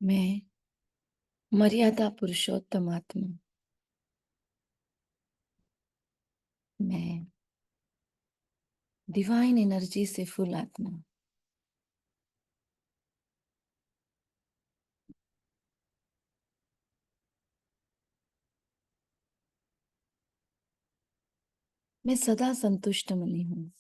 मैं मर्यादा पुरुषोत्तम आत्मा। मैं डिवाइन एनर्जी से फुल आत्मा। मैं सदा संतुष्ट मनी हूँ।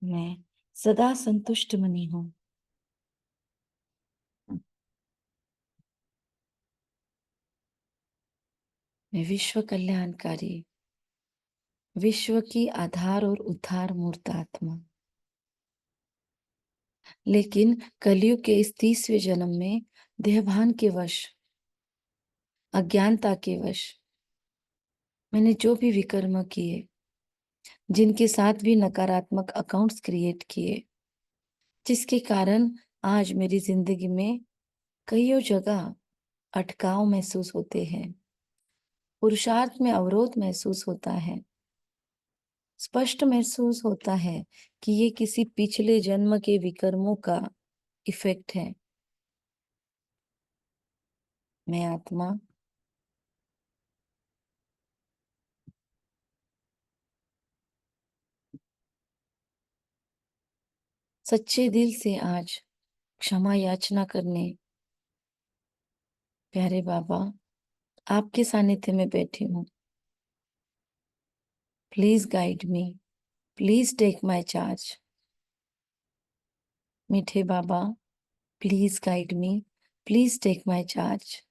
मैं सदा संतुष्ट मनी हूँ। मैं विश्व कल्याणकारी, विश्व की आधार और उद्धार मूर्त आत्मा। लेकिन कलयुग के इस 30वें जन्म में देहभान के वश, अज्ञानता के वश मैंने जो भी विकर्म किए, जिनके साथ भी नकारात्मक अकाउंट्स क्रिएट किए, जिसके कारण आज मेरी जिंदगी में कईयों जगह अटकाव महसूस होते हैं, पुरुषार्थ में अवरोध महसूस होता है, स्पष्ट महसूस होता है कि ये किसी पिछले जन्म के विकर्मों का इफेक्ट है। मैं आत्मा सच्चे दिल से आज क्षमा याचना करने प्यारे बाबा आपके सानिध्य में बैठी हूँ। Please guide me, please take my charge. मीठे Baba please guide me, please take my charge.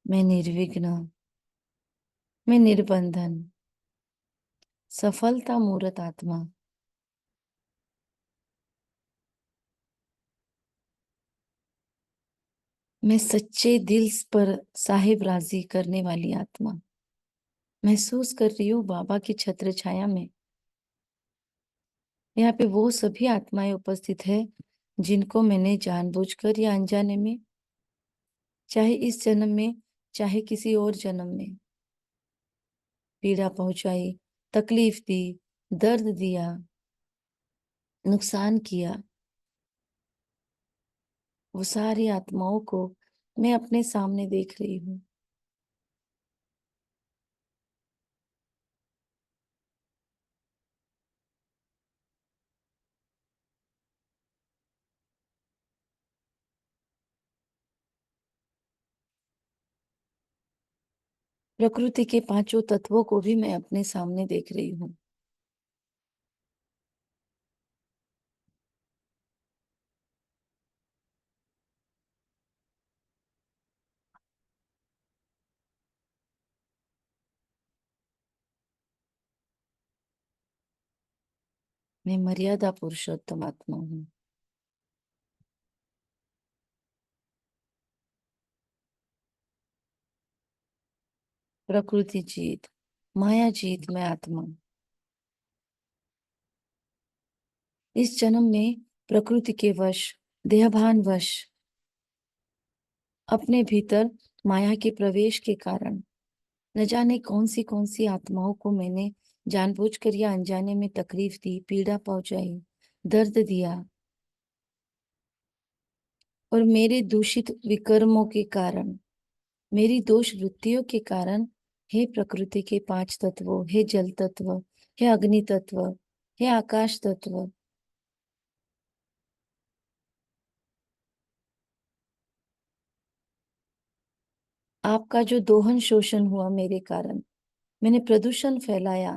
मैं निर्विघ्न, मैं निर्बंधन, सफलता मूर्त आत्मा। मैं सच्चे दिल पर साहिब राजी करने वाली आत्मा। महसूस कर रही हूँ बाबा की छत्र छाया में यहाँ पे वो सभी आत्माएं उपस्थित है जिनको मैंने जानबूझकर या अनजाने में, चाहे इस जन्म में चाहे किसी और जन्म में, पीड़ा पहुंचाई, तकलीफ दी, दर्द दिया, नुकसान किया। वो सारी आत्माओं को मैं अपने सामने देख रही हूँ। प्रकृति के पांचों तत्वों को भी मैं अपने सामने देख रही हूँ। मैं मर्यादा पुरुषोत्तम आत्मा हूँ। प्रकृति जीत, माया जीत, मैं आत्मा। इस जन्म में प्रकृति के वश, देहभान वश, अपने भीतर माया के प्रवेश के कारण न जाने कौन सी आत्माओं को मैंने जानबूझकर या अनजाने में तकलीफ दी, पीड़ा पहुंचाई, दर्द दिया। और मेरे दूषित विकर्मों के कारण, मेरी दोष वृत्तियों के कारण, हे प्रकृति के पांच तत्वों, हे जल तत्व, हे अग्नि तत्व, हे आकाश तत्व, आपका जो दोहन शोषण हुआ मेरे कारण, मैंने प्रदूषण फैलाया।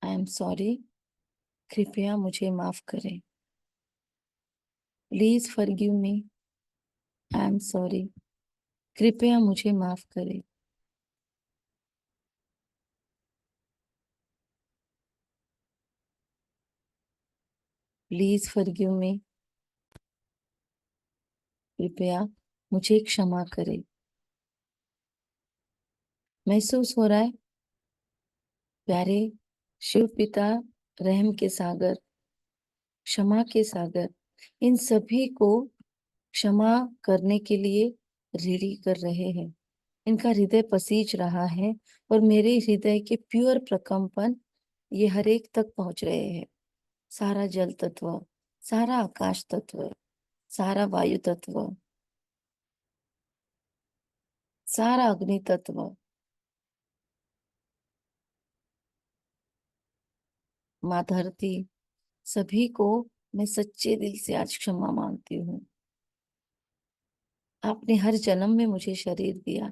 आई एम सॉरी, कृपया मुझे माफ करें। Please forgive me, I am sorry, कृपया मुझे माफ करें। प्लीज फॉरगिव मी, कृपया मुझे क्षमा करें। महसूस हो रहा है प्यारे शिव पिता, रहम के सागर, क्षमा के सागर, इन सभी को क्षमा करने के लिए रेडी कर रहे हैं। इनका हृदय पसीज रहा है और मेरे हृदय के प्योर प्रकंपन ये हर एक तक पहुंच रहे हैं। सारा जल तत्व, सारा आकाश तत्व, सारा वायु तत्व, सारा अग्नि तत्व, माँ धरती, सभी को मैं सच्चे दिल से आज क्षमा मांगती हूँ। आपने हर जन्म में मुझे शरीर दिया,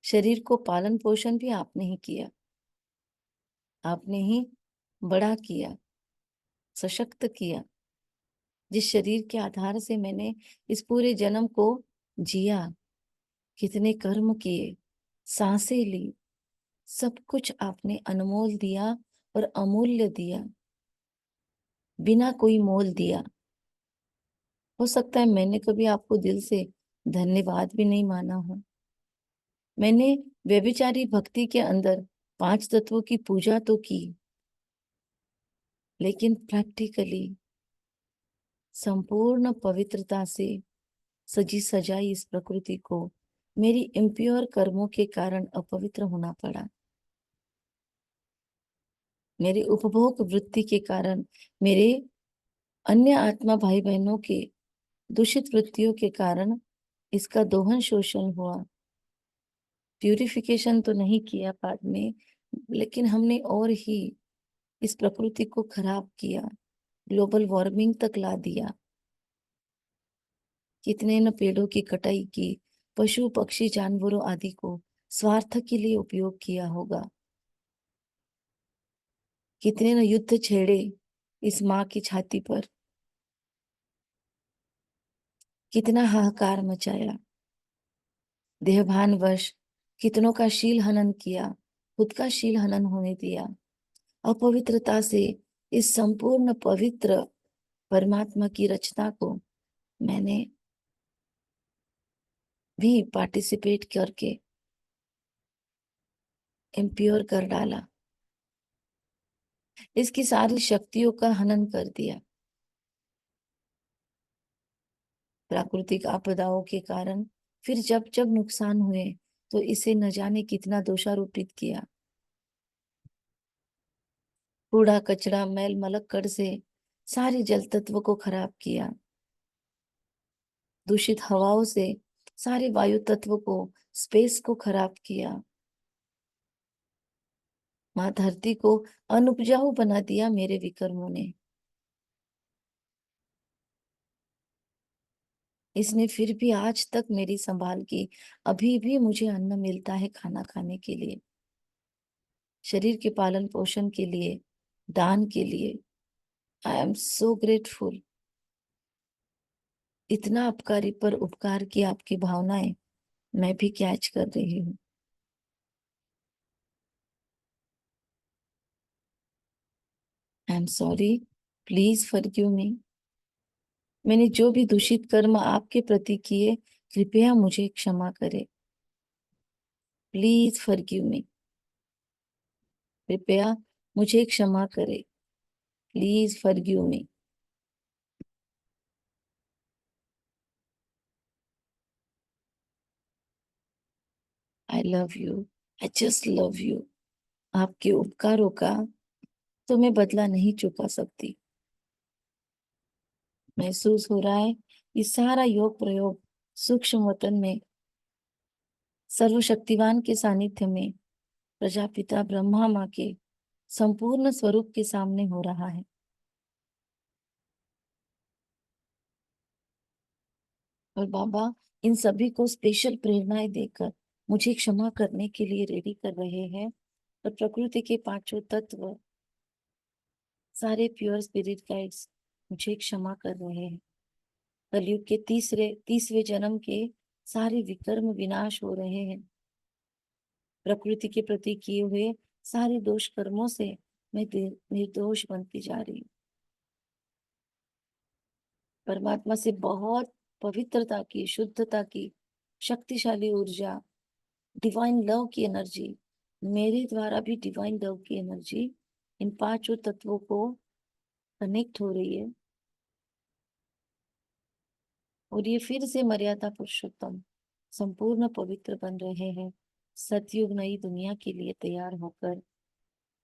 शरीर को पालन पोषण भी आपने ही किया, आपने ही बड़ा किया, सशक्त किया। जिस शरीर के आधार से मैंने इस पूरे जन्म को जिया, कितने कर्म किए, सांसें ली, सब कुछ आपने अनमोल दिया और अमूल्य दिया, बिना कोई मोल दिया। हो सकता है मैंने कभी आपको दिल से धन्यवाद भी नहीं माना हो। मैंने व्यभिचारी भक्ति के अंदर पांच तत्वों की पूजा तो की, लेकिन प्रैक्टिकली संपूर्ण पवित्रता से सजी सजाई इस प्रकृति को मेरी इम्प्योर कर्मों के कारण अपवित्र होना पड़ा। मेरे उपभोग वृत्ति के कारण, मेरे अन्य आत्मा भाई बहनों के दूषित वृत्तियों के कारण इसका दोहन शोषण हुआ। प्यूरिफिकेशन तो नहीं किया बाद में, लेकिन हमने और ही इस प्रकृति को खराब किया, ग्लोबल वार्मिंग तक ला दिया। कितने न पेड़ों की कटाई की, पशु पक्षी जानवरों आदि को स्वार्थ के लिए उपयोग किया होगा। कितने न युद्ध छेड़े इस माँ की छाती पर, कितना हाहाकार मचाया। देहभानवश कितनों का शील हनन किया, खुद का शील हनन होने दिया। अपवित्रता से इस संपूर्ण पवित्र परमात्मा की रचना को मैंने भी पार्टिसिपेट करके इम्प्योर कर डाला। इसकी सारी शक्तियों का हनन कर दिया। प्राकृतिक आपदाओं के कारण फिर जब जब नुकसान हुए तो इसे न जाने कितना दोषारोपित किया। कूड़ा कचरा मैल मलक्कड़ से सारे जल तत्व को खराब किया। दूषित हवाओं से सारे वायु तत्व को, स्पेस को खराब किया। माँ धरती को अनुपजाऊ बना दिया मेरे विकर्मों ने। इसने फिर भी आज तक मेरी संभाल की। अभी भी मुझे अन्न मिलता है खाना खाने के लिए, शरीर के पालन पोषण के लिए, दान के लिए। I am so grateful. इतना अपकारी पर उपकार की आपकी भावनाएं मैं भी कैच कर रही हूँ। आई am sorry, please forgive me. मैंने जो भी दूषित कर्म आपके प्रति किए, कृपया मुझे क्षमा करें। Please forgive me. कृपया मुझे क्षमा करें। Please forgive me. I love you. I just love you. आपके उपकारों का तो मैं बदला नहीं चुका सकती। महसूस हो रहा है ये सारा योग प्रयोग सूक्ष्म वतन में सर्वशक्तिवान के सानिध्य में प्रजापिता ब्रह्मा माँ के संपूर्ण स्वरूप के सामने हो रहा है। और बाबा इन सभी को स्पेशल प्रेरणाएं देकर मुझे क्षमा करने के लिए रेडी कर रहे हैं। और प्रकृति के पांचों तत्व, सारे प्योर स्पिरिट गाइड्स मुझे क्षमा कर रहे हैं। कलयुग के 30वें जन्म के सारे विकर्म विनाश हो रहे हैं। प्रकृति के प्रति किए हुए सारे दोष कर्मों से मैं निर्दोष बनती जा रही हूँ। परमात्मा से बहुत पवित्रता की, शुद्धता की शक्तिशाली ऊर्जा डिवाइन लव की एनर्जी, मेरे द्वारा भी डिवाइन लव की एनर्जी इन पांचों तत्वों को कनेक्ट हो रही है और ये फिर से मर्यादा पुरुषोत्तम संपूर्ण पवित्र बन रहे हैं। सतयुग नई दुनिया के लिए तैयार होकर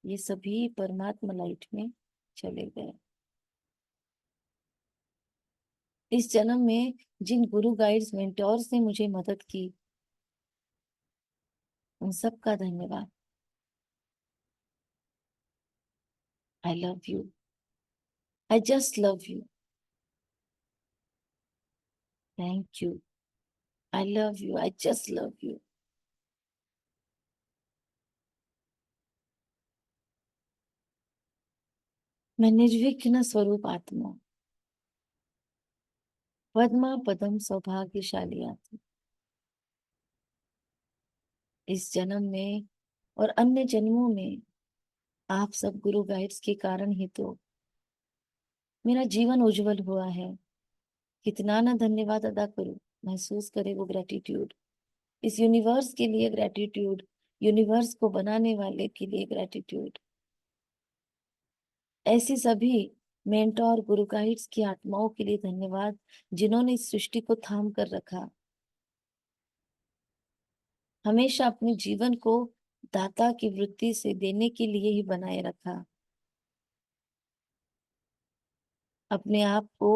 ये सभी परमात्मा लाइट में चले गए। इस जन्म में जिन गुरु गाइड्स मेंटोर्स ने मुझे मदद की, उन सब का धन्यवाद। आई love you. I just love you. Thank you. I love you. I just love you. मैं निर्विघ्न स्वरूप आत्मा, पद्मा पदम सौभाग्यशाली आत्मा, इस जन्म में और अन्य जन्मों में आप सब गुरु गाइड्स के कारण ही तो मेरा जीवन उज्जवल हुआ है। कितना ना धन्यवाद अदा करूं। महसूस करे वो ग्रेटिट्यूड, इस यूनिवर्स के लिए ग्रेटिट्यूड, यूनिवर्स को बनाने वाले के लिए ग्रेटिट्यूड। ऐसी सभी मेंटोर गुरु गाइड्स की आत्माओं के लिए धन्यवाद, जिन्होंने इस सृष्टि को थाम कर रखा, हमेशा अपने जीवन को दाता की वृत्ति से देने के लिए ही बनाए रखा, अपने आप को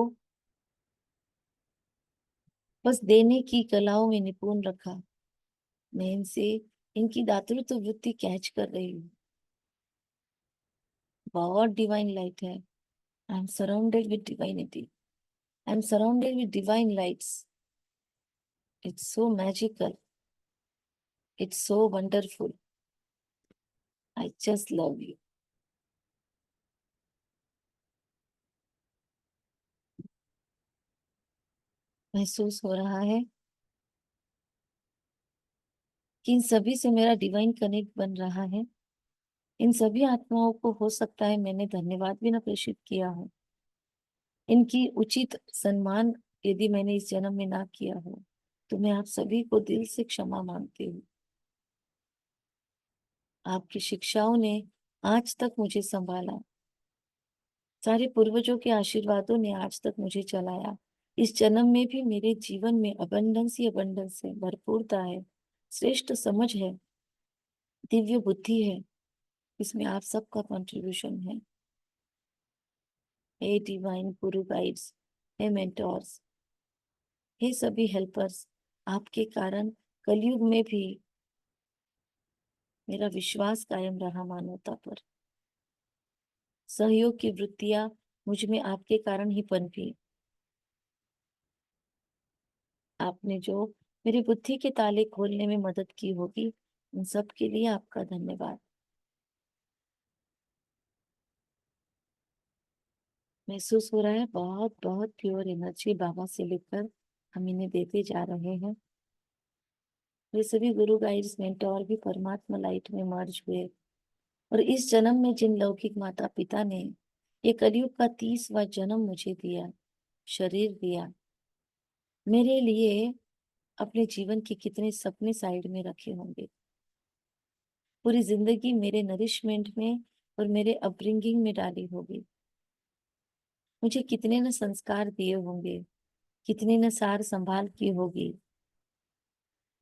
बस देने की कलाओं में निपुण रखा। मैं इनसे इनकी दातृत्व वृत्ति कैच कर रही हूँ। बहुत डिवाइन लाइट है। I am surrounded with divinity. I am surrounded with divine lights. It's so magical. It's so wonderful. I just love you. महसूस हो रहा है कि इन सभी से मेरा डिवाइन कनेक्ट बन रहा है। इन सभी आत्माओं को हो सकता है मैंने धन्यवाद भी ना प्रेषित किया हो। इनकी उचित सम्मान यदि मैंने इस जन्म में ना किया हो, तो मैं आप सभी को दिल से क्षमा मांगती हूँ। आपकी शिक्षाओं ने आज तक मुझे संभाला, सारे पूर्वजों के आशीर्वादों ने आज तक मुझे चलाया। इस जन्म में भी मेरे जीवन में अबंडेंस ही अबंडेंस है, भरपूरता है, श्रेष्ठ समझ है, दिव्य बुद्धि है। इसमें आप सबका कंट्रीब्यूशन है। हे डिवाइन गुरु गाइड्स, हे मेंटोर्स, हे सभी हेल्पर्स, आपके कारण कलयुग में भी मेरा विश्वास कायम रहा मानवता पर। सहयोग की वृत्तियां मुझ में आपके कारण ही पनपी। आपने जो मेरी बुद्धि के ताले खोलने में मदद की होगी, उन सब के लिए आपका धन्यवाद। महसूस हो रहा है बहुत बहुत प्योर एनर्जी बाबा से लेकर हम इन्हें देते जा रहे हैं। वे सभी गुरु गाइड्स मेंटोर भी परमात्मा लाइट में मर्ज हुए और इस जन्म में जिन लौकिक माता पिता ने ये कलयुग का 30वां जन्म मुझे दिया, शरीर दिया, मेरे लिए अपने जीवन के कितने सपने साइड में रखे होंगे। पूरी जिंदगी मेरे नरिशमेंट में और मेरे अपब्रिंगिंग में डाली होगी। मुझे कितने न संस्कार दिए होंगे, कितने न सार संभाल की होगी।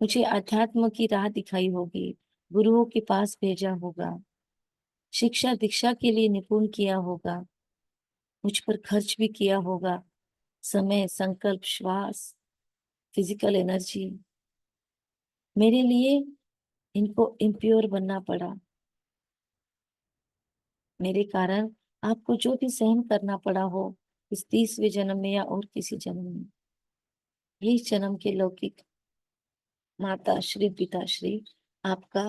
मुझे अध्यात्म की राह दिखाई होगी, गुरुओं के पास भेजा होगा, शिक्षा दीक्षा के लिए निपुण किया होगा, मुझ पर खर्च भी किया होगा, समय, संकल्प, श्वास, फिजिकल एनर्जी। मेरे लिए इनको इम्प्योर बनना पड़ा। मेरे कारण आपको जो भी सहन करना पड़ा हो इस 30वें जन्म में या और किसी जन्म में, यही जन्म के लौकिक माता श्री पिताश्री, आपका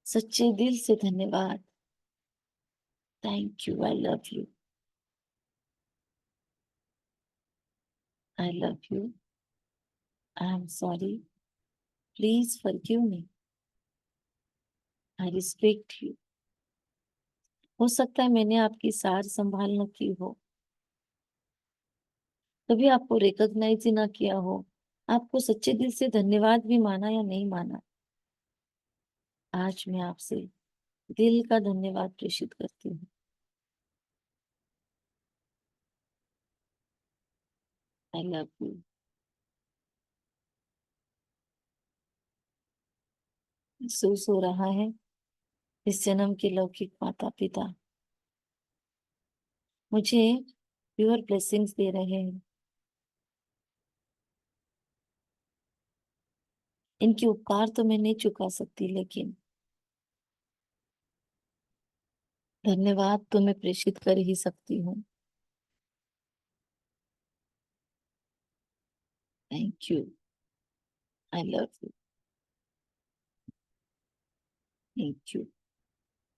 सच्चे दिल से धन्यवाद। Thank you. I love you. I love you. I am sorry. Please forgive me. I respect you. हो सकता है मैंने आपकी सार संभाल न की हो, कभी आपको रिकॉग्नाइज ही ना किया हो, आपको सच्चे दिल से धन्यवाद भी माना या नहीं माना, आज मैं आपसे दिल का धन्यवाद प्रेषित करती हूँ। आई लव यू। महसूस हो रहा है इस जन्म के लौकिक माता पिता मुझे प्योर ब्लेसिंग्स दे रहे हैं। इनके उपकार तो मैं नहीं चुका सकती, लेकिन धन्यवाद तो मैं प्रेषित कर ही सकती हूँ। Thank you. I love you. Thank you.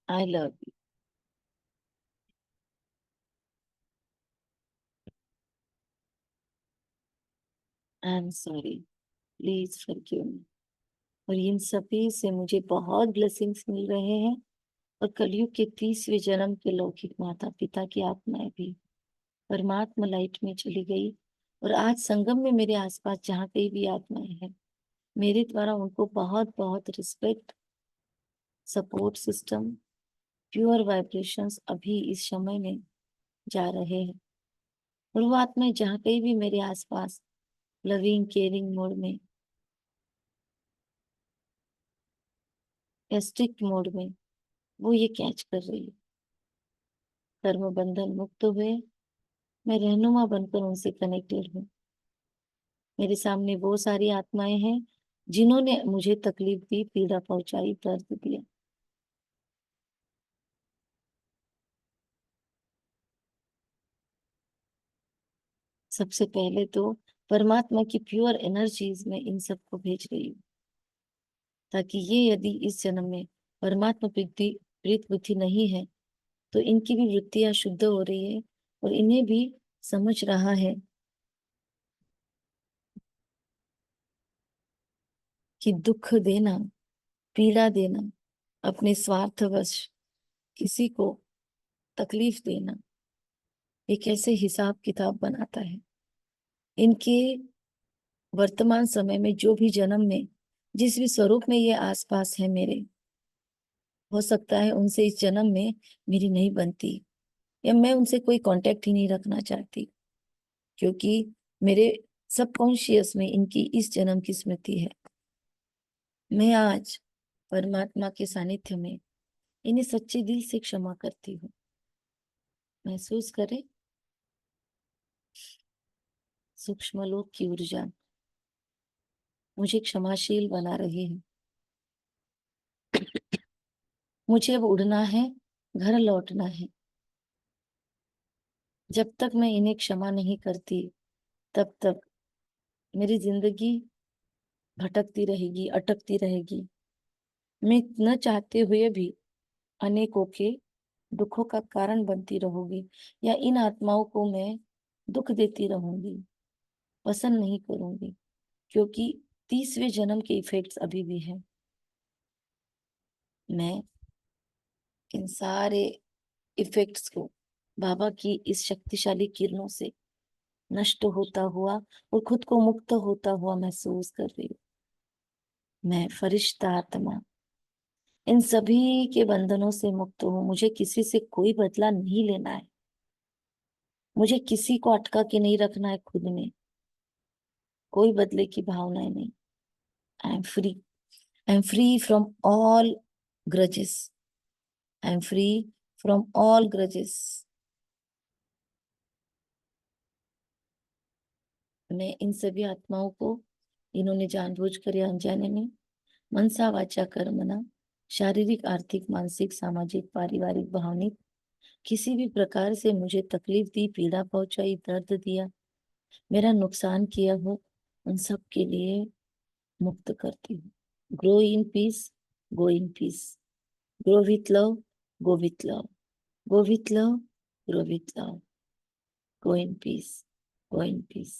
I love you. I am sorry. Please forgive me. और इन सभी से मुझे बहुत ब्लेसिंग्स मिल रहे हैं। और कलयुग के 30वें जन्म के लौकिक माता पिता की आत्माएं भी परमात्मा लाइट में चली गई। और आज संगम में मेरे आसपास जहाँ कहीं भी आत्माएं हैं, मेरे द्वारा उनको बहुत बहुत respect, support system, pure vibrations अभी इस समय में जा रहे हैं। और वो आत्माएं जहाँ कहीं भी मेरे आसपास लविंग केयरिंग मोड में या स्ट्रिक्ट मोड में वो ये कैच कर रही है। कर्म बंधन मुक्त हुए, मैं रहनुमा बनकर उनसे कनेक्टेड हूँ। मेरे सामने वो सारी आत्माएं हैं जिन्होंने मुझे तकलीफ दी, पीड़ा पहुंचाई, दर्द दिया। सबसे पहले तो परमात्मा की प्योर एनर्जीज में इन सबको भेज रही हूँ, ताकि ये यदि इस जन्म में परमात्मा प्रीति प्रीत बुद्धि नहीं है, तो इनकी भी वृत्तियां शुद्ध हो रही है। और इन्हें भी समझ रहा है कि दुख देना, पीड़ा देना, अपने स्वार्थवश किसी को तकलीफ देना, ये कैसे हिसाब किताब बनाता है। इनके वर्तमान समय में जो भी जन्म में जिस भी स्वरूप में ये आसपास है मेरे, हो सकता है उनसे इस जन्म में मेरी नहीं बनती, या मैं उनसे कोई कांटेक्ट ही नहीं रखना चाहती, क्योंकि मेरे सबकॉन्शियस में इनकी इस जन्म की स्मृति है। मैं आज परमात्मा के सानिध्य में इन्हें सच्चे दिल से क्षमा करती हूँ। महसूस करें सूक्ष्म लोक की ऊर्जा मुझे क्षमाशील बना रही है। मुझे अब उड़ना है, घर लौटना है। जब तक मैं इन्हें क्षमा नहीं करती, तब तक मेरी जिंदगी भटकती रहेगी, अटकती रहेगी। मैं न चाहते हुए भी अनेकों के दुखों का कारण बनती रहूंगी, या इन आत्माओं को मैं दुख देती रहूंगी, पसंद नहीं करूंगी, क्योंकि 30वें जन्म के इफेक्ट्स अभी भी हैं। मैं इन सारे इफेक्ट्स को बाबा की इस शक्तिशाली किरणों से नष्ट होता हुआ और खुद को मुक्त होता हुआ महसूस कर रही हूँ। मैं फरिश्ता आत्मा इन सभी के बंधनों से मुक्त हूँ। मुझे किसी से कोई बदला नहीं लेना है। मुझे किसी को अटका के नहीं रखना है खुद में। कोई बदले की भावनाएं नहीं। I am free. I am free from all grudges. I am free from all grudges. मैं इन सभी आत्माओं को, इन्होंने जानबूझकर या अनजाने में मनसा वाचा कर्मणा शारीरिक, आर्थिक, मानसिक, सामाजिक, पारिवारिक, भावनिक किसी भी प्रकार से मुझे तकलीफ दी, पीड़ा पहुंचाई, दर्द दिया, मेरा नुकसान किया हो, उन सब के लिए मुक्त करती हूँ। Grow in peace, go in peace. Grow with love, go with love. Go with love, grow with love. Go in peace, go in peace.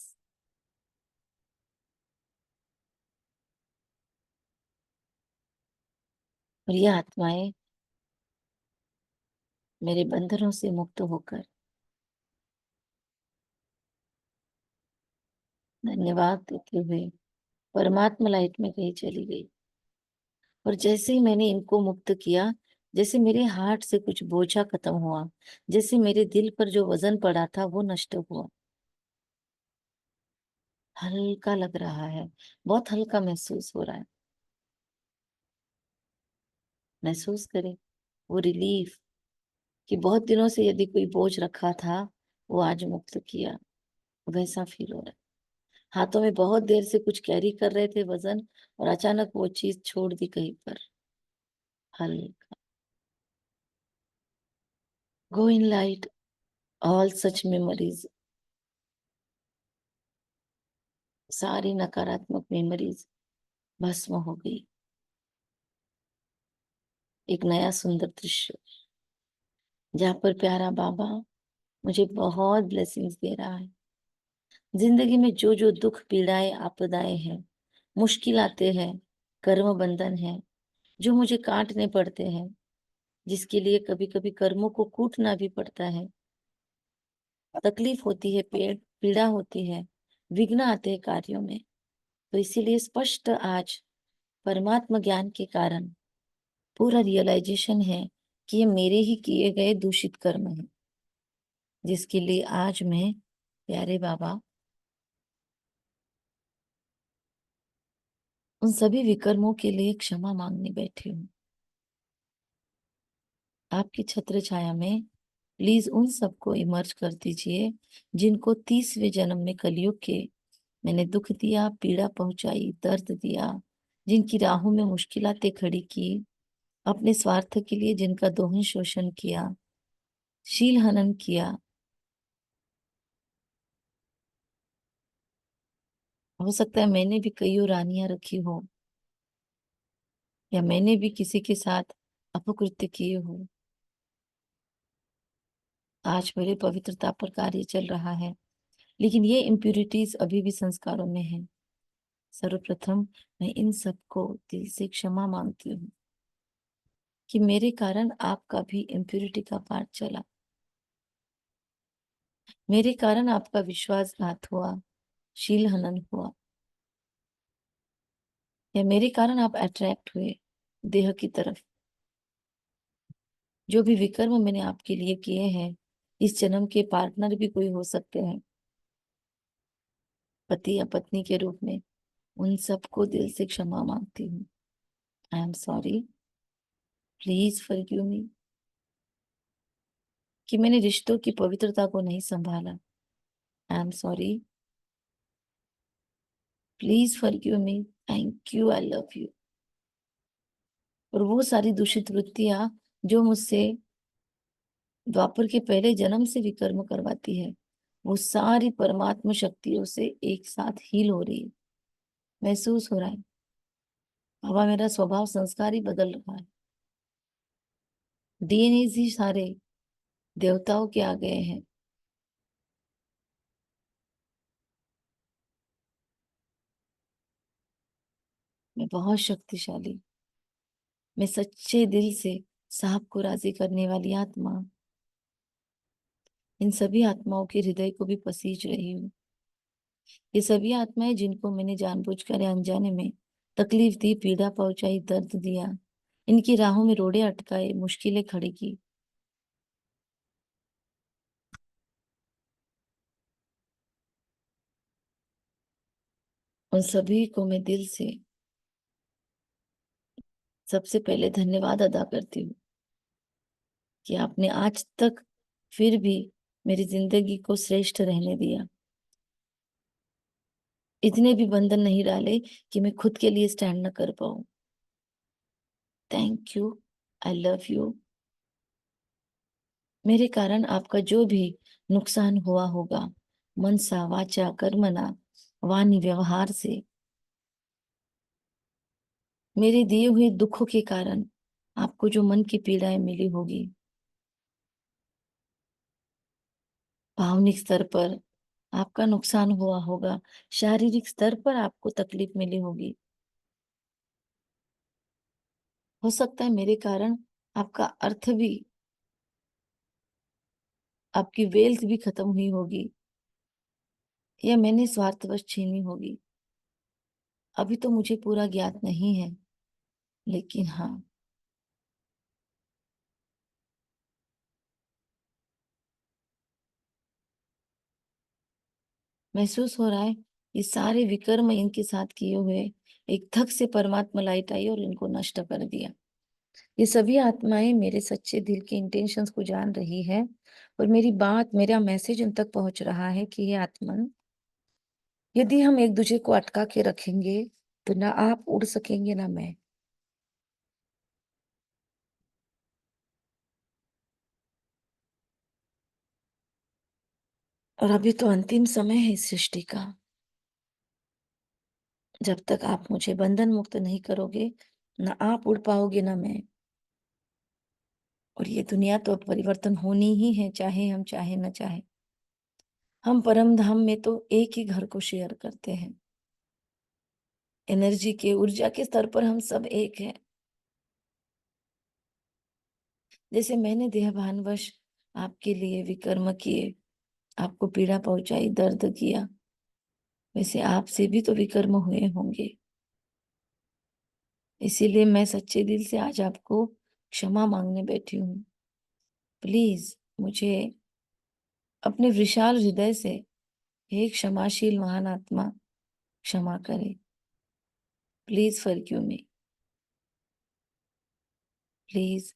और ये आत्माएं मेरे बंधनों से मुक्त होकर धन्यवाद देते हुए परमात्मा लाइट में कहीं चली गई। और जैसे ही मैंने इनको मुक्त किया, जैसे मेरे हार्ट से कुछ बोझा खत्म हुआ, जैसे मेरे दिल पर जो वजन पड़ा था वो नष्ट हुआ। हल्का लग रहा है, बहुत हल्का महसूस हो रहा है। महसूस करें वो रिलीफ, कि बहुत दिनों से यदि कोई बोझ रखा था वो आज मुक्त किया, वैसा फील हो रहा है। हाथों में बहुत देर से कुछ कैरी कर रहे थे वजन, और अचानक वो चीज छोड़ दी कहीं पर। हल्का। Go in light, all such memories, सारी नकारात्मक मेमोरीज भस्म हो गई। एक नया सुंदर दृश्य, जहाँ पर प्यारा बाबा मुझे बहुत ब्लेसिंग्स दे रहा है। जिंदगी में जो जो दुख पीड़ाएं आपदाएं हैं, मुश्किल आते हैं, कर्म बंधन है जो मुझे काटने पड़ते हैं, जिसके लिए कभी कभी कर्मों को कूटना भी पड़ता है। तकलीफ होती है, पेड़ पीड़ा होती है, विघ्न आते हैं कार्यों में। तो इसीलिए स्पष्ट आज परमात्मा ज्ञान के कारण पूरा रियलाइजेशन है कि ये मेरे ही किए गए दूषित कर्म हैं, जिसके लिए आज मैं, प्यारे बाबा, उन सभी विकर्मों के लिए क्षमा मांगने बैठी हूँ। आपकी छत्र छाया में प्लीज उन सबको इमर्ज कर दीजिए जिनको 30वें जन्म में कलयुग के मैंने दुख दिया, पीड़ा पहुंचाई, दर्द दिया, जिनकी राहों में मुश्किलातें खड़ी की, अपने स्वार्थ के लिए जिनका दोहन शोषण किया, शील हनन किया। हो सकता है मैंने भी कई रानियां रखी हो, या मैंने भी किसी के साथ अपकृत्य किए हो। आज मेरे पवित्रता पर कार्य चल रहा है, लेकिन ये इम्प्यूरिटीज अभी भी संस्कारों में है। सर्वप्रथम मैं इन सबको दिल से क्षमा मांगती हूँ कि मेरे कारण आपका भी इम्प्यूरिटी का पाठ चला, मेरे कारण आपका विश्वासघात हुआ, शील हनन हुआ, या मेरे कारण आप अट्रैक्ट हुए देह की तरफ। जो भी विकर्म मैंने आपके लिए किए हैं, इस जन्म के पार्टनर भी कोई हो सकते हैं, पति या पत्नी के रूप में, उन सबको दिल से क्षमा मांगती हूँ। आई am sorry, please forgive me, कि मैंने रिश्तों की पवित्रता को नहीं संभाला। आई am sorry, please forgive me, thank you, I love you. और वो सारी दूषित वृत्तियां जो मुझसे द्वापर के पहले जन्म से विकर्म करवाती है, वो सारी परमात्मा शक्तियों से एक साथ हील हो रही है। महसूस हो रहा है बाबा, मेरा स्वभाव संस्कार ही बदल रहा है। डीएनए ही सारे देवताओं के आ गए हैं। मैं बहुत शक्तिशाली, मैं सच्चे दिल से साहब को राजी करने वाली आत्मा, इन सभी आत्माओं के हृदय को भी पसीज रही हूँ। ये सभी आत्माएं जिनको मैंने जानबूझकर या अनजाने में तकलीफ दी, पीड़ा पहुंचाई, दर्द दिया, इनकी राहों में रोड़े अटकाए, मुश्किलें खड़ी की, उन सभी को मैं दिल से सबसे पहले धन्यवाद अदा करती हूँ कि आपने आज तक फिर भी मेरी जिंदगी को श्रेष्ठ रहने दिया। इतने भी बंधन नहीं डाले कि मैं खुद के लिए स्टैंड न कर पाऊं। Thank you, I love you. मेरे कारण आपका जो भी नुकसान हुआ होगा, मनसा वाचा कर्मणा, वाणी व्यवहार से, मेरे दिए हुए दुखों के कारण आपको जो मन की पीड़ाएं मिली होगी, भावनिक स्तर पर आपका नुकसान हुआ होगा, शारीरिक स्तर पर आपको तकलीफ मिली होगी, हो सकता है मेरे कारण आपका अर्थ भी, आपकी वेल्थ भी खत्म हुई होगी, या मैंने स्वार्थवश छीनी होगी। अभी तो मुझे पूरा ज्ञात नहीं है, लेकिन हाँ, महसूस हो रहा है ये सारे विकर्म इनके साथ किए हुए एक धक से परमात्मा लाइट आई और इनको नष्ट कर दिया। ये सभी आत्माएं मेरे सच्चे दिल के इंटेंशंस को जान रही है और मेरी बात, मेरा मैसेज उन तक पहुंच रहा है कि ये आत्मन, यदि हम एक दूसरे को अटका के रखेंगे तो ना आप उड़ सकेंगे ना मैं। और अभी तो अंतिम समय है इस सृष्टि का। जब तक आप मुझे बंधन मुक्त नहीं करोगे, ना आप उड़ पाओगे ना मैं। और ये दुनिया तो अब परिवर्तन होनी ही है, चाहे हम चाहे ना चाहे। हम परम धाम में तो एक ही घर को शेयर करते हैं। एनर्जी के, ऊर्जा के स्तर पर हम सब एक हैं। जैसे मैंने देहभानवश आपके लिए विकर्म किए, आपको पीड़ा पहुंचाई, दर्द किया, वैसे आपसे भी तो विकर्म हुए होंगे। इसीलिए मैं सच्चे दिल से आज आपको क्षमा मांगने बैठी हूँ। प्लीज मुझे अपने विशाल हृदय से, हे क्षमाशील महान आत्मा, क्षमा करे। Please forgive me. Please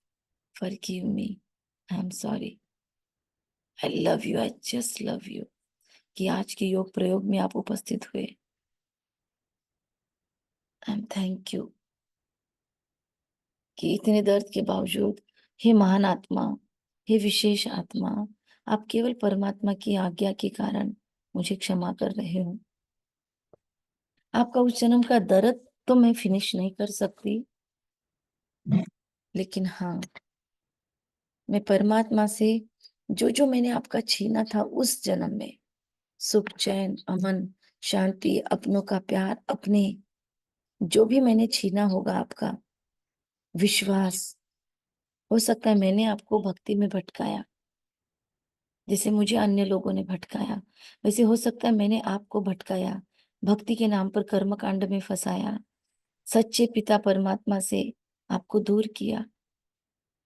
forgive me. I am sorry. I love you. I just love you कि आज के योग प्रयोग में आप उपस्थित हुए। आई एम थैंक यू कि इतने दर्द के बावजूद, हे महान आत्मा, हे विशेष आत्मा, आप केवल परमात्मा की आज्ञा के कारण मुझे क्षमा कर रहे हो। आपका उस जन्म का दर्द तो मैं फिनिश नहीं कर सकती, लेकिन हाँ, मैं परमात्मा से जो जो मैंने आपका छीना था उस जन्म में, सुख, चैन, अमन, शांति, अपनों का प्यार, अपने जो भी मैंने छीना होगा, आपका विश्वास, हो सकता है मैंने आपको भक्ति में भटकाया जैसे मुझे अन्य लोगों ने भटकाया, वैसे हो सकता है मैंने आपको भटकाया, भक्ति के नाम पर कर्मकांड में फंसाया, सच्चे पिता परमात्मा से आपको दूर किया।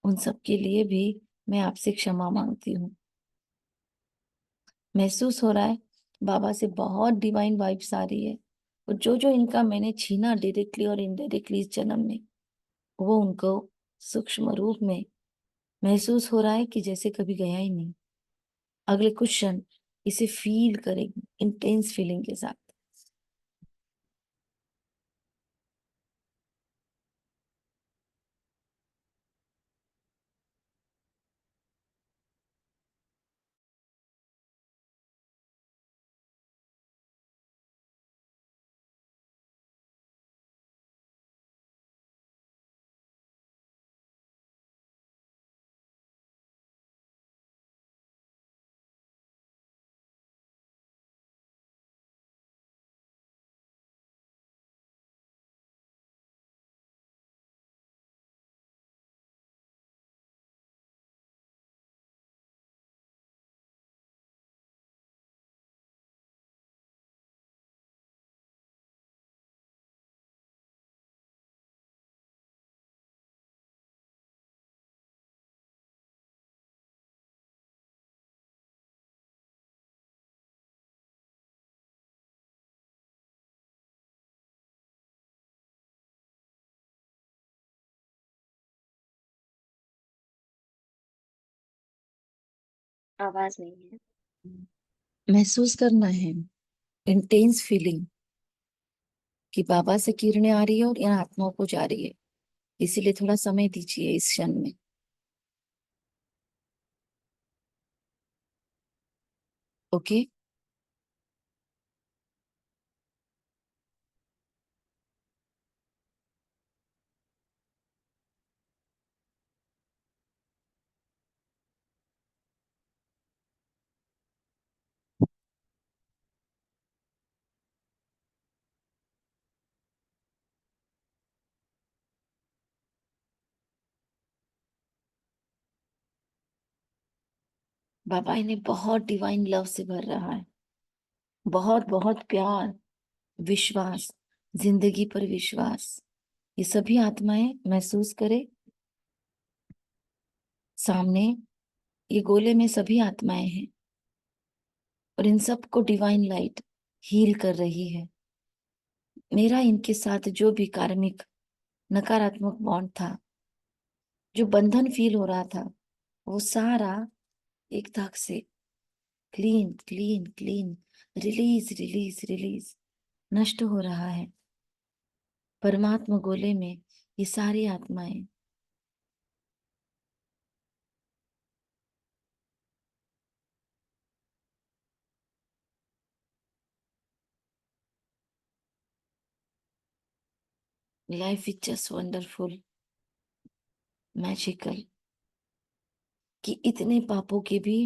उन सब के लिए भी मैं आपसे क्षमा मांगती हूँ। महसूस हो रहा है बाबा से बहुत डिवाइन वाइब्स आ रही है, और जो जो इनका मैंने छीना डायरेक्टली और इनडायरेक्टली इस जन्म में, वो उनको सूक्ष्म रूप में महसूस हो रहा है कि जैसे कभी गया ही नहीं। अगले कुछ क्षण इसे फील करेंगे इंटेंस फीलिंग के साथ। आवाज नहीं है। महसूस करना है इंटेंस फीलिंग कि बाबा से किरणें आ रही है और इन आत्माओं को जा रही है। इसीलिए थोड़ा समय दीजिए इस क्षण में। ओके। बाबा इन्हें बहुत डिवाइन लव से भर रहा है, बहुत बहुत प्यार, विश्वास, जिंदगी पर विश्वास। ये सभी आत्माएं महसूस करें सामने, ये गोले में सभी आत्माएं हैं और इन सबको डिवाइन लाइट हील कर रही है। मेरा इनके साथ जो भी कार्मिक नकारात्मक बॉन्ड था, जो बंधन फील हो रहा था, वो सारा एक धाक से clean clean clean, release release release नष्ट हो रहा है। परमात्मा गोले में ये सारी आत्माएं life is just wonderful, magical, कि इतने पापों की भी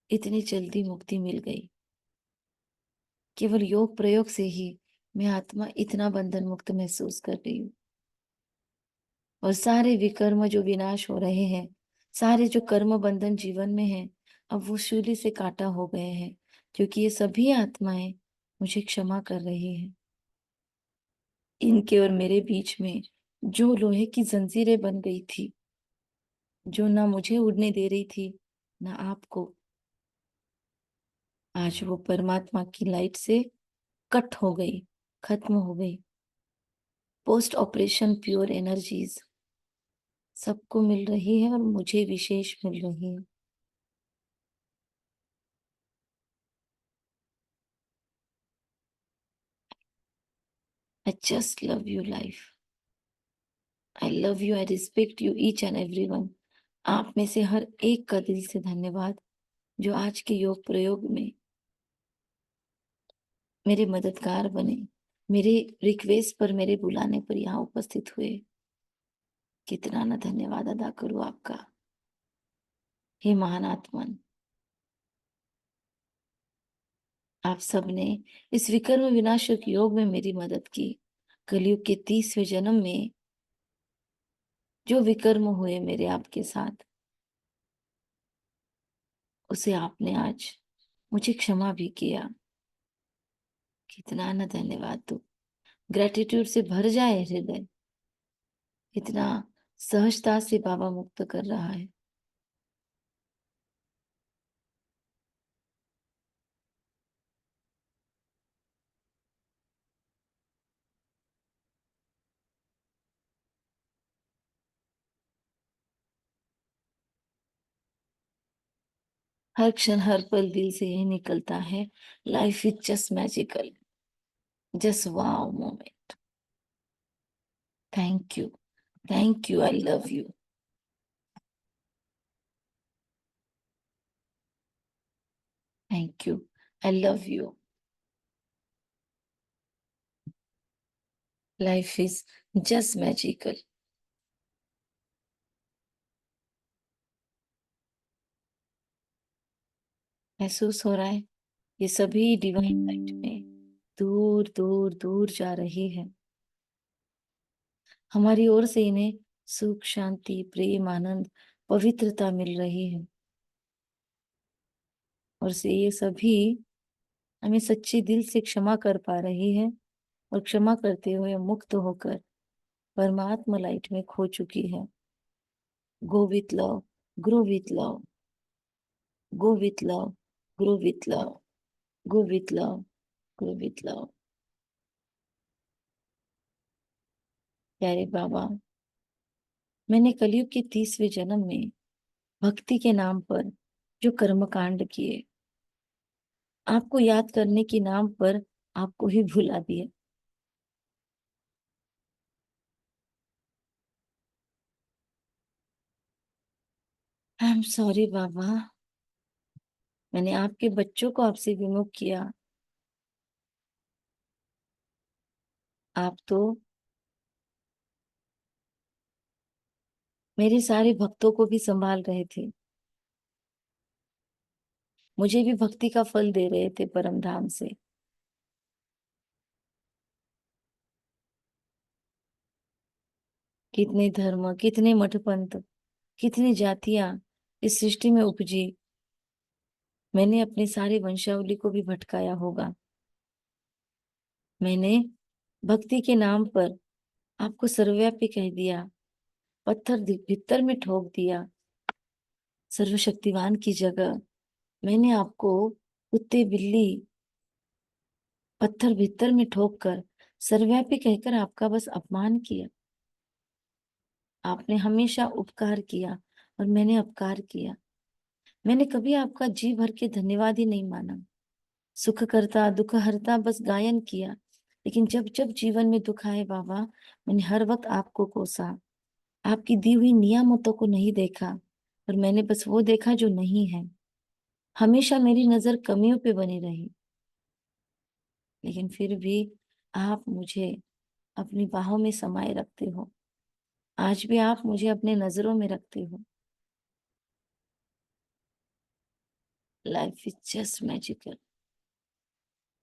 इतनी जल्दी मुक्ति मिल गई। केवल योग प्रयोग से ही मैं आत्मा इतना बंधन मुक्त महसूस कर रही हूँ। और सारे विकर्म जो विनाश हो रहे हैं, सारे जो कर्म बंधन जीवन में है, अब वो शूली से काटा हो गए हैं, क्योंकि ये सभी आत्माएं मुझे क्षमा कर रही हैं। इनके और मेरे बीच में जो लोहे की जंजीरें बन गई थी, जो ना मुझे उड़ने दे रही थी ना आपको, आज वो परमात्मा की लाइट से कट हो गई, खत्म हो गई। पोस्ट ऑपरेशन प्योर एनर्जीज सबको मिल रही है और मुझे विशेष मिल रही है। I just love you life, I love you, I respect you each and every one. आप में से हर एक का दिल से धन्यवाद, जो आज के योग प्रयोग में मेरे मददगार बने, मेरे रिक्वेस्ट पर, मेरे बुलाने पर यहाँ उपस्थित हुए। कितना ना धन्यवाद अदा करूं आपका, हे महान आत्मन। आप सबने इस विकर्म विनाशक योग में मेरी मदद की। कलयुग के 30वें जन्म में जो विकर्म हुए मेरे आपके साथ, उसे आपने आज मुझे क्षमा भी किया। कितना ना धन्यवाद दो, ग्रेटिट्यूड से भर जाए हृदय। इतना सहजता से बाबा मुक्त कर रहा है। हर क्षण हर पल दिल से यही निकलता है, life is just magical, just wow moment. Thank you, thank you, I love you, thank you, I love you. Life is just magical. महसूस हो रहा है ये सभी डिवाइन लाइट में दूर दूर दूर जा रही है। हमारी ओर से इन्हें सुख, शांति, प्रेम, आनंद, पवित्रता मिल रही है। और से ये सभी हमें सच्चे दिल से क्षमा कर पा रही है, और क्षमा करते हुए मुक्त होकर परमात्मा लाइट में खो चुकी है। Go with love, grow with love, go with love, grow with love, go with love, grow with love. प्यारे बाबा, मैंने कलयुग के 30वें जन्म में भक्ति के नाम पर जो कर्मकांड किए, आपको याद करने के नाम पर आपको ही भुला दिया। आई एम सॉरी बाबा, मैंने आपके बच्चों को आपसे विमुख किया। आप तो मेरे सारे भक्तों को भी संभाल रहे थे, मुझे भी भक्ति का फल दे रहे थे परम धाम से। कितने धर्म, कितने मठ पंथ, कितनी जातियां इस सृष्टि में उपजी, मैंने अपनी सारी वंशावली को भी भटकाया होगा। मैंने भक्ति के नाम पर आपको सर्वव्यापी कह दिया, पत्थर भीतर में ठोक दिया। सर्वशक्तिमान की जगह मैंने आपको कुत्ते बिल्ली पत्थर भीतर में ठोक कर सर्वव्यापी कहकर आपका बस अपमान किया। आपने हमेशा उपकार किया और मैंने अपकार किया। मैंने कभी आपका जी भर के धन्यवाद ही नहीं माना। सुख करता दुख हरता बस गायन किया। लेकिन जब जब जीवन में दुख आए बाबा, मैंने हर वक्त आपको कोसा। आपकी दी हुई नियामतों को नहीं देखा, पर मैंने बस वो देखा जो नहीं है। हमेशा मेरी नजर कमियों पे बनी रही, लेकिन फिर भी आप मुझे अपनी बाहों में समाये रखते हो। आज भी आप मुझे अपने नजरों में रखते हो। Life is just magical,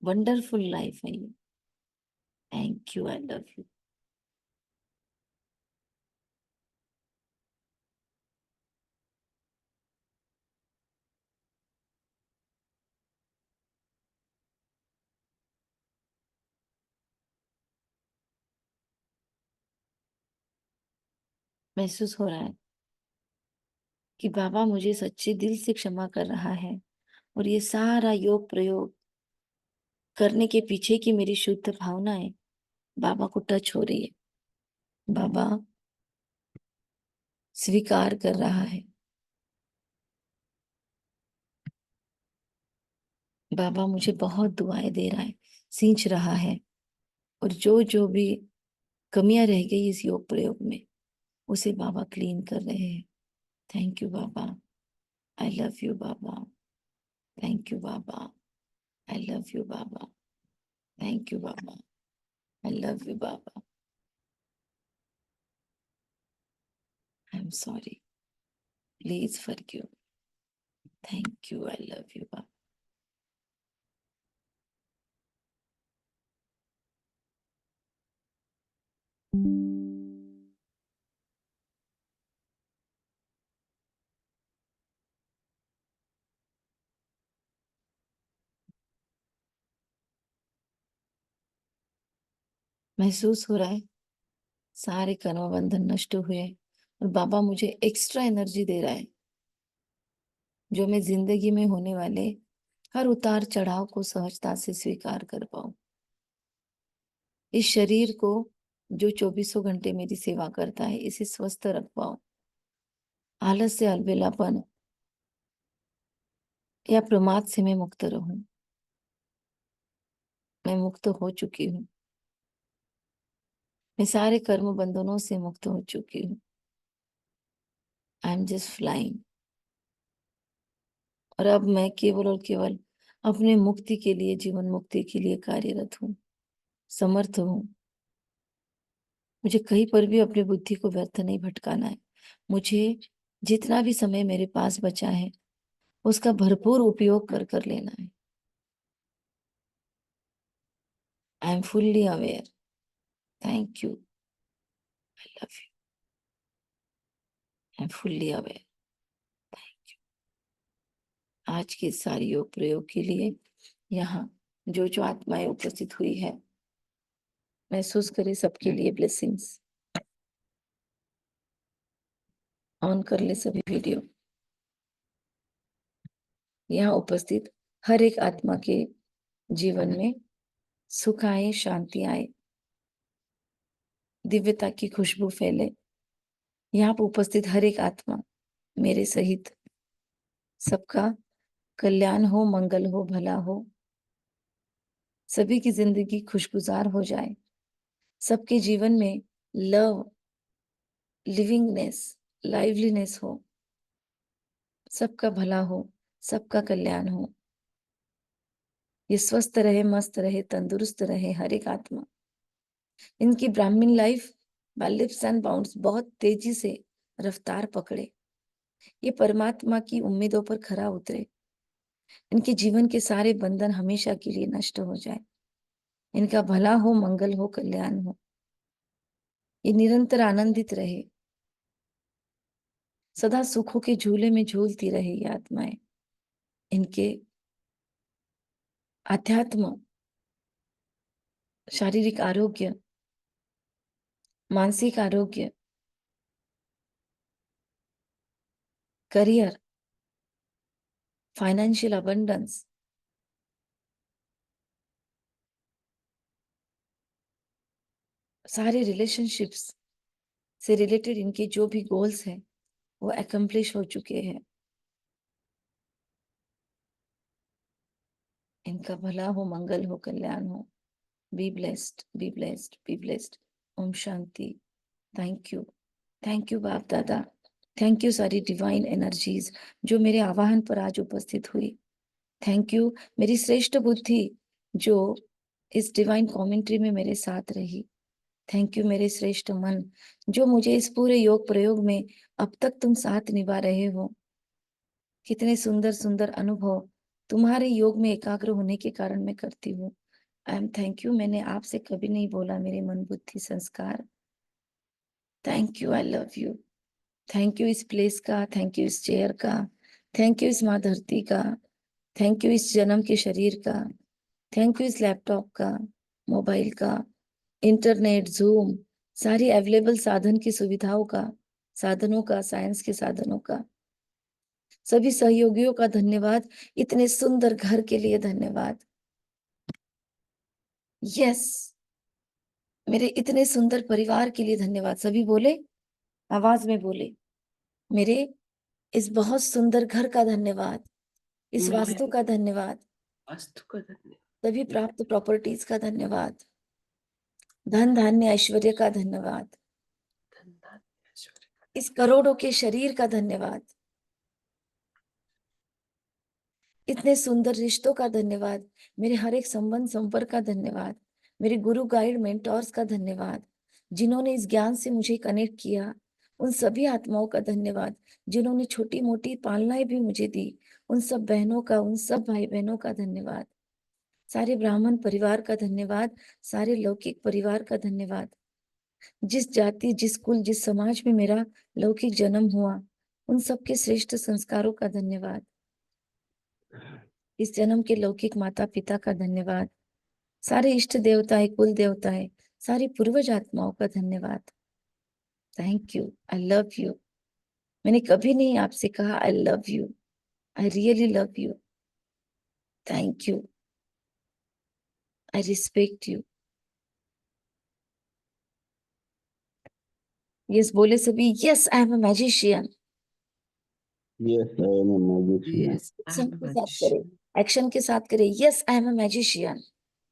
wonderful life है ये। Thank you, I love you. महसूस हो रहा है कि बाबा मुझे सच्चे दिल से क्षमा कर रहा है, और ये सारा योग प्रयोग करने के पीछे की मेरी शुद्ध भावनाएं बाबा को टच हो रही है। बाबा स्वीकार कर रहा है। बाबा मुझे बहुत दुआएं दे रहा है, सींच रहा है। और जो जो भी कमियां रह गई इस योग प्रयोग में, उसे बाबा क्लीन कर रहे हैं। Thank you Baba, I love you Baba. Thank you Baba, I love you Baba. Thank you Baba, I love you Baba. I am sorry, please forgive. Thank you, I love you Baba. महसूस हो रहा है सारे कर्म बंधन नष्ट हुए, और बाबा मुझे एक्स्ट्रा एनर्जी दे रहा है, जो मैं जिंदगी में होने वाले हर उतार चढ़ाव को सहजता से स्वीकार कर पाऊं। इस शरीर को जो चौबीसों घंटे मेरी सेवा करता है, इसे स्वस्थ रख पाऊं। आलस से, अलबेलापन या प्रमाद से मैं मुक्त रहूं। मैं मुक्त हो चुकी हूँ। मैं सारे कर्म बंधनों से मुक्त हो चुकी हूँ। आई एम जस्ट फ्लाइंग। और अब मैं केवल और केवल अपने मुक्ति के लिए, जीवन मुक्ति के लिए कार्यरत हूँ, समर्थ हूँ। मुझे कहीं पर भी अपनी बुद्धि को व्यर्थ नहीं भटकाना है। मुझे जितना भी समय मेरे पास बचा है, उसका भरपूर उपयोग कर कर लेना है। I am fully aware. Thank you, I love you. I am fully aware. Thank you. आज के सारे योग प्रयोग के लिए यहाँ जो जो आत्माएं उपस्थित हुई है, महसूस करे सबके लिए ब्लेसिंग्स। ऑन कर ले सभी वीडियो। यहाँ उपस्थित हर एक आत्मा के जीवन में सुख आए, शांति आए, दिव्यता की खुशबू फैले। यहाँ पर उपस्थित हर एक आत्मा मेरे सहित सबका कल्याण हो, मंगल हो, भला हो। सभी की जिंदगी खुशगुजार हो जाए। सबके जीवन में लव, लिविंगनेस, लाइवलीनेस हो। सबका भला हो, सबका कल्याण हो। ये स्वस्थ रहे, मस्त रहे, तंदुरुस्त रहे हर एक आत्मा। इनकी Brahmin life by leaps and bounds बहुत तेजी से रफ्तार पकड़े। ये परमात्मा की उम्मीदों पर खरा उतरे। इनके जीवन के सारे बंधन हमेशा के लिए नष्ट हो जाए। इनका भला हो, मंगल हो, कल्याण हो। ये निरंतर आनंदित रहे, सदा सुखों के झूले में झूलती रहे ये आत्माएं। इनके आध्यात्म, शारीरिक आरोग्य मानसिक आरोग्य, करियर, फाइनेंशियल अबंडेंस, सारे रिलेशनशिप्स से रिलेटेड इनके जो भी गोल्स हैं वो अकम्प्लिश हो चुके हैं। इनका भला हो, मंगल हो, कल्याण हो। Be blessed, be blessed, be blessed. Om Shanti. Thank you Bap Dada. Thank you सारी डिवाइन एनर्जीज जो मेरे आवाहन पर आज उपस्थित हुई। थैंक यू मेरी श्रेष्ठ बुद्धि जो इस डिवाइन कमेंट्री में मेरे साथ रही। थैंक यू मेरे श्रेष्ठ मन जो मुझे इस पूरे योग प्रयोग में अब तक तुम साथ निभा रहे हो। कितने सुंदर सुंदर अनुभव तुम्हारे योग में एकाग्र होने के कारण मैं करती हूँ। I am thank you. मैंने आपसे कभी नहीं बोला मेरे मन बुद्धि संस्कार। Thank you, I love you. Thank you इस प्लेस का, थैंक यू इस चेयर का, थैंक यू इस माँ धरती का, थैंक यू इस जन्म के शरीर का, थैंक यू इस लैपटॉप का, मोबाइल का, इंटरनेट, जूम, सारी अवेलेबल साधन की सुविधाओं का, साधनों का, साइंस के साधनों का, सभी सहयोगियों का धन्यवाद। इतने सुंदर घर के लिए धन्यवाद। यस, मेरे इतने सुंदर परिवार के लिए धन्यवाद। सभी बोले, आवाज में बोले, मेरे इस बहुत सुंदर घर का धन्यवाद, इस वास्तु का धन्यवाद, वास्तु का धन्यवाद, सभी प्राप्त प्रॉपर्टीज का धन्यवाद, धन धान्य ऐश्वर्य का धन्यवाद, धन धान्य ऐश्वर्य का, इस करोड़ों के शरीर का धन्यवाद, इतने सुंदर रिश्तों का धन्यवाद, मेरे हर एक संबंध संपर्क का धन्यवाद, मेरे गुरु गाइड मेंटोर्स का धन्यवाद, जिन्होंने इस ज्ञान से मुझे कनेक्ट किया। उन सभी आत्माओं का धन्यवाद जिन्होंने छोटी मोटी पालनाएं भी मुझे दी। उन सब बहनों का, उन सब भाई बहनों का धन्यवाद। सारे ब्राह्मण परिवार का धन्यवाद, सारे लौकिक परिवार का धन्यवाद। जिस जाति, जिस कुल, जिस समाज में मेरा लौकिक जन्म हुआ, उन सबके श्रेष्ठ संस्कारों का धन्यवाद। इस जन्म के लौकिक माता पिता का धन्यवाद। सारे इष्ट देवताएं, कुल देवताएं, सारी पूर्वज आत्माओं का धन्यवाद। Thank you, I love you. मैंने कभी नहीं आपसे कहा आई love you. I really love you. Thank you, I respect you. Yes बोले सभी। Yes, I am a magician. Yes, I am a magician. yes, I action am a के साथ magician. करें, एक्शन के साथ करें। Yes, I am a magician.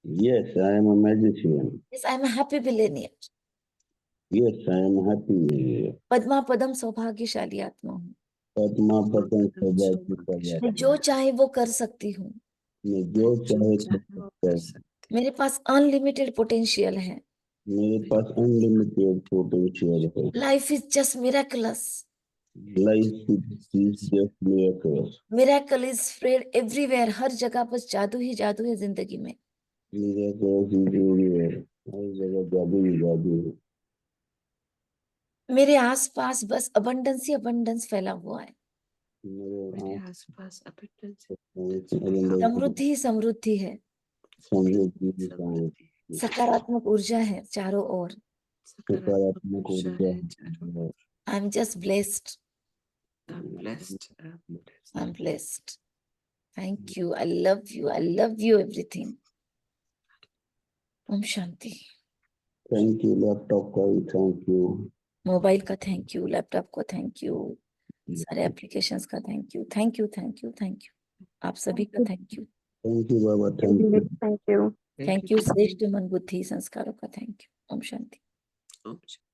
Yes, I am a magician. Yes, I am a happy billionaire. Yes, I am happy. पद्मा पदम सौभाग्यशाली आत्मा हूँ। पद्मा पतन पदम सौभाग्य सौभाग्यशाली। मैं जो चाहे वो कर सकती हूँ। मैं जो चाहे चाहे कर वो सकता कर हूँ। सकते। मेरे पास अनलिमिटेड पोटेंशियल है। मेरे पास अनलिमिटेड पोटेंशियल है। Life is just miraculous. Life is just miracles. Miracle is spread everywhere. हर जगह बस जादू ही जादू है जिंदगी में। Miracles is everywhere. हर जगह जादू ही जादू है। मेरे आसपास बस अबंडेंस ही अबंडेंस फैला हुआ है। मेरे आसपास abundance समृद्धि ही समृद्धि है। समृद्धि, सकारात्मक ऊर्जा है चारों ओर। सकारात्मक ऊर्जा है चारों ओर। I am just blessed. I'm blessed. I'm blessed. I am blessed. Thank you, I love you everything. ओम शांति। थैंक यू लैपटॉप का भी थैंक यू। मोबाइल का थैंक यू, लैपटॉप को थैंक यू, सारे एप्लीकेशंस का thank you, thank you, thank you, thank you. आप सभी का thank you. Thank you Baba, thank you. Thank you श्रेष्ठ मन बुद्धि संस्कारों का thank you. Om Shanti. Om Shanti.